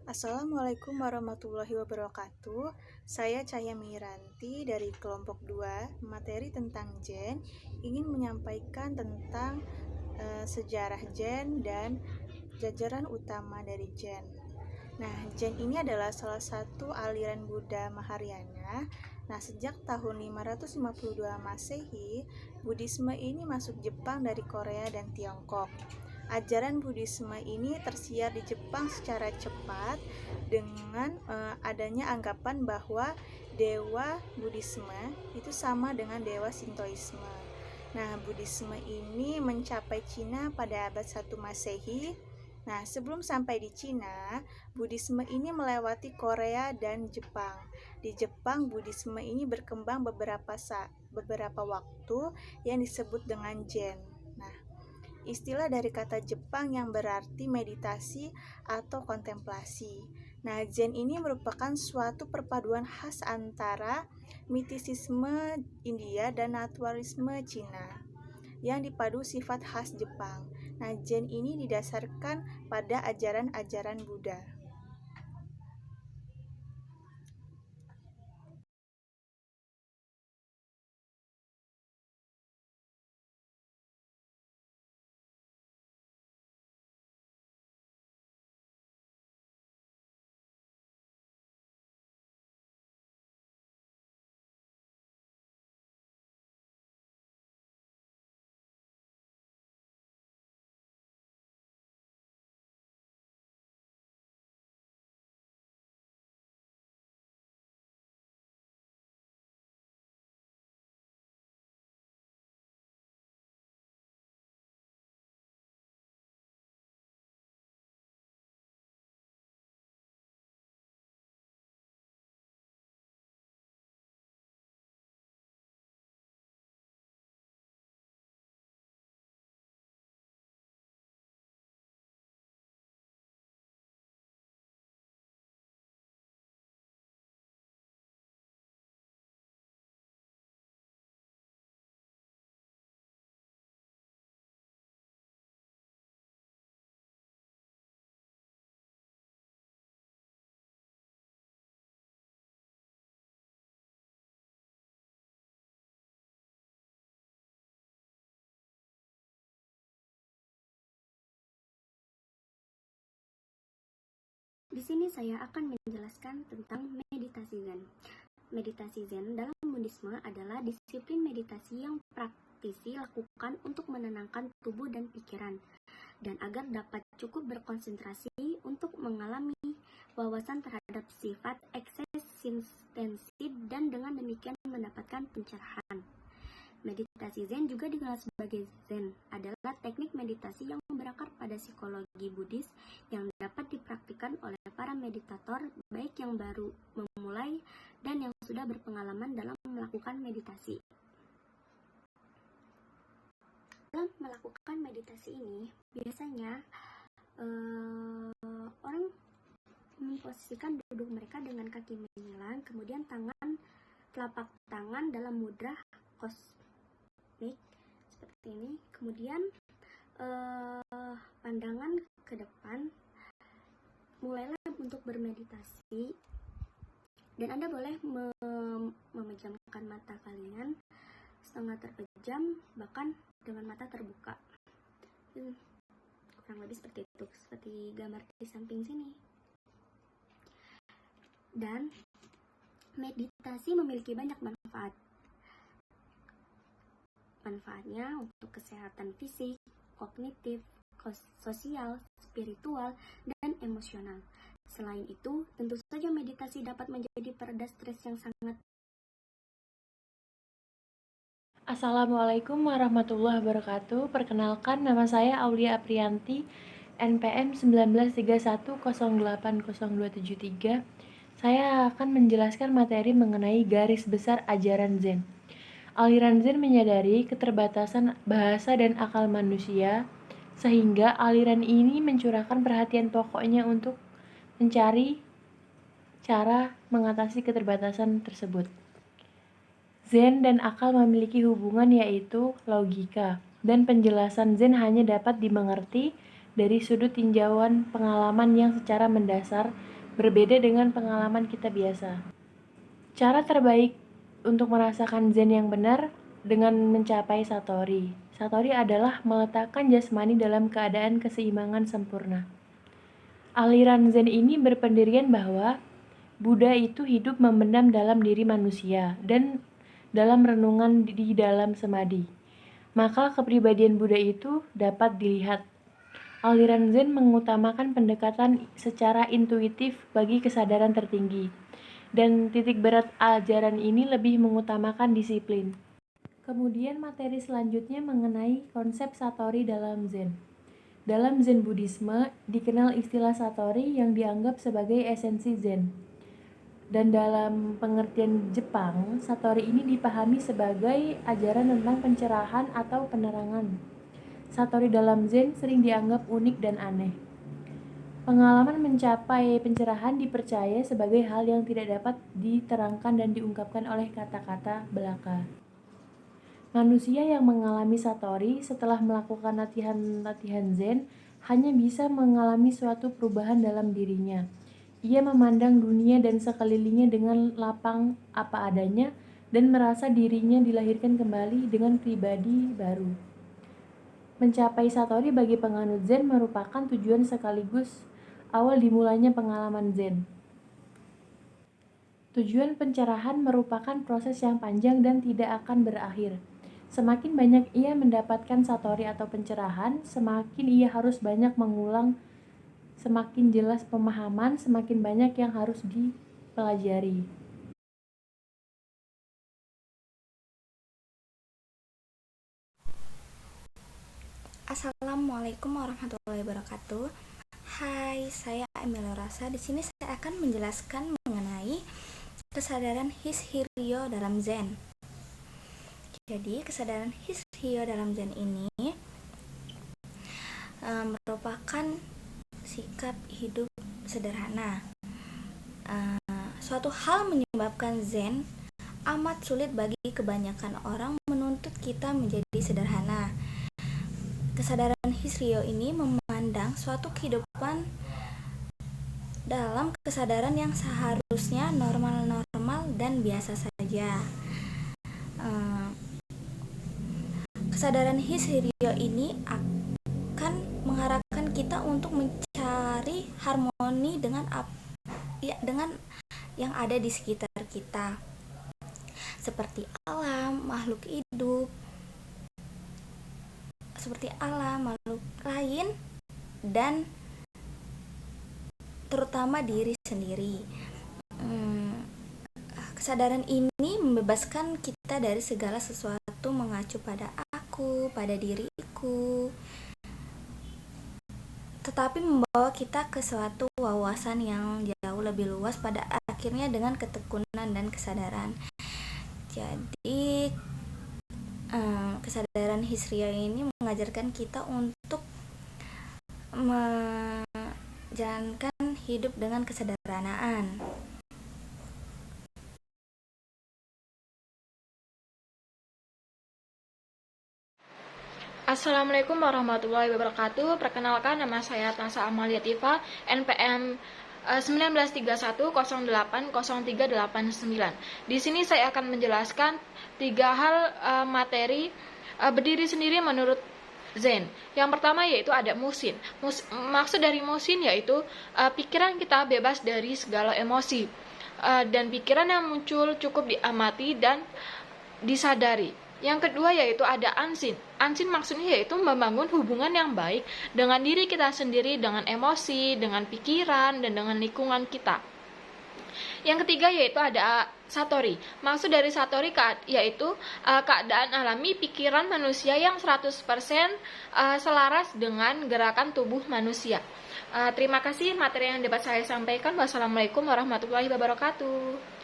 Assalamualaikum warahmatullahi wabarakatuh. Saya Cahya Miranti dari kelompok 2, materi tentang Zen, ingin menyampaikan tentang sejarah Zen dan jajaran utama dari Zen. Nah, Zen ini adalah salah satu aliran Buddha Mahayana. Nah, sejak tahun 552 Masehi, Buddhisme ini masuk Jepang dari Korea dan Tiongkok. Ajaran Buddhisme ini tersiar di Jepang secara cepat dengan adanya anggapan bahwa dewa Buddhisme itu sama dengan dewa Sintoisme. Nah, Buddhisme ini mencapai Cina pada abad 1 Masehi. Nah, sebelum sampai di Cina, Buddhisme ini melewati Korea dan Jepang. Di Jepang, Buddhisme ini berkembang beberapa waktu yang disebut dengan Zen. Nah, istilah dari kata Jepang yang berarti meditasi atau kontemplasi. Nah, Zen ini merupakan suatu perpaduan khas antara mistisisme India dan naturalisme Cina yang dipadu sifat khas Jepang. Nah, Zen ini didasarkan pada ajaran-ajaran Buddha. Di sini saya akan menjelaskan tentang meditasi Zen. Meditasi Zen dalam Buddhisme adalah disiplin meditasi yang praktisi lakukan untuk menenangkan tubuh dan pikiran, dan agar dapat cukup berkonsentrasi untuk mengalami wawasan terhadap sifat eksistensi dan dengan demikian mendapatkan pencerahan. Meditasi Zen juga dikenal sebagai Zen, adalah teknik meditasi yang berakar pada psikologi Buddhis yang dapat dipraktikkan oleh para meditator, baik yang baru memulai dan yang sudah berpengalaman dalam melakukan meditasi. Dalam melakukan meditasi ini, biasanya orang memposisikan duduk mereka dengan kaki menyilang, kemudian telapak tangan dalam mudra kosmik seperti ini, kemudian pandangan ke depan, mulailah untuk bermeditasi, dan Anda boleh memejamkan mata kalian setengah terpejam, bahkan dengan mata terbuka. Kurang lebih seperti itu, seperti gambar di samping sini. Dan meditasi memiliki banyak manfaat. Manfaatnya untuk kesehatan fisik, kognitif, sosial, spiritual, dan emosional. Selain itu, tentu saja meditasi dapat menjadi pereda stres yang sangat. Assalamualaikum warahmatullahi wabarakatuh. Perkenalkan, nama saya Aulia Aprianti, NPM 1931080273. Saya akan menjelaskan materi mengenai garis besar ajaran Zen. Aliran Zen menyadari keterbatasan bahasa dan akal manusia, sehingga aliran ini mencurahkan perhatian pokoknya untuk mencari cara mengatasi keterbatasan tersebut. Zen dan akal memiliki hubungan, yaitu logika, dan penjelasan Zen hanya dapat dimengerti dari sudut tinjauan pengalaman yang secara mendasar berbeda dengan pengalaman kita biasa. Cara terbaik untuk merasakan Zen yang benar dengan mencapai Satori. Satori adalah meletakkan jasmani dalam keadaan keseimbangan sempurna. Aliran Zen ini berpendirian bahwa Buddha itu hidup memendam dalam diri manusia dan dalam renungan di dalam samadhi. Maka kepribadian Buddha itu dapat dilihat. Aliran Zen mengutamakan pendekatan secara intuitif bagi kesadaran tertinggi, dan titik berat ajaran ini lebih mengutamakan disiplin. Kemudian materi selanjutnya mengenai konsep Satori dalam Zen. Dalam Zen Buddhisme, dikenal istilah Satori yang dianggap sebagai esensi Zen. Dan dalam pengertian Jepang, Satori ini dipahami sebagai ajaran tentang pencerahan atau penerangan. Satori dalam Zen sering dianggap unik dan aneh. Pengalaman mencapai pencerahan dipercaya sebagai hal yang tidak dapat diterangkan dan diungkapkan oleh kata-kata belaka. Manusia yang mengalami Satori setelah melakukan latihan Zen hanya bisa mengalami suatu perubahan dalam dirinya. Ia memandang dunia dan sekelilingnya dengan lapang apa adanya dan merasa dirinya dilahirkan kembali dengan pribadi baru. Mencapai Satori bagi penganut Zen merupakan tujuan sekaligus awal dimulainya pengalaman Zen. Tujuan pencerahan merupakan proses yang panjang dan tidak akan berakhir. Semakin banyak ia mendapatkan Satori atau pencerahan, semakin ia harus banyak mengulang, semakin jelas pemahaman, semakin banyak yang harus dipelajari. Assalamualaikum warahmatullahi wabarakatuh. Hai, saya Emilia Rasa. Di sini saya akan menjelaskan mengenai kesadaran Hishiryo dalam Zen. Jadi, kesadaran Hishiryo dalam Zen ini merupakan sikap hidup sederhana. Suatu hal menyebabkan Zen amat sulit bagi kebanyakan orang menuntut kita menjadi sederhana. Kesadaran Hishiryo ini memandang suatu kehidupan dalam kesadaran yang seharusnya normal-normal dan biasa saja. Kesadaran Hishiryo ini akan mengarahkan kita untuk mencari harmoni dengan yang ada di sekitar kita, seperti alam, makhluk hidup, seperti alam, makhluk lain, dan terutama diri sendiri. Kesadaran ini membebaskan kita dari segala sesuatu mengacu pada aku, pada diriku, tetapi membawa kita ke suatu wawasan yang jauh lebih luas pada akhirnya dengan ketekunan dan kesadaran. Jadi kesadaran Hishiryo ini mengajarkan kita untuk menjalankan hidup dengan kesederhanaan. Assalamualaikum warahmatullahi wabarakatuh. Perkenalkan, nama saya Tasa Amalia Tifa, NPM 1931080389. Di sini saya akan menjelaskan 3 hal materi berdiri sendiri menurut Zen. Yang pertama yaitu ada musin. Maksud dari musin yaitu pikiran kita bebas dari segala emosi, dan pikiran yang muncul cukup diamati dan disadari. Yang kedua yaitu ada ansin. Ansin maksudnya yaitu membangun hubungan yang baik dengan diri kita sendiri, dengan emosi, dengan pikiran, dan dengan lingkungan kita. Yang ketiga yaitu ada satori. Maksud dari satori yaitu keadaan alami pikiran manusia yang 100% selaras dengan gerakan tubuh manusia. Terima kasih materi yang dapat saya sampaikan. Wassalamualaikum warahmatullahi wabarakatuh.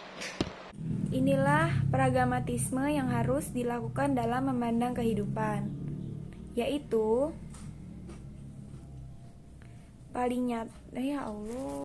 Inilah pragmatisme yang harus dilakukan dalam memandang kehidupan, yaitu paling nyata, ya Allah.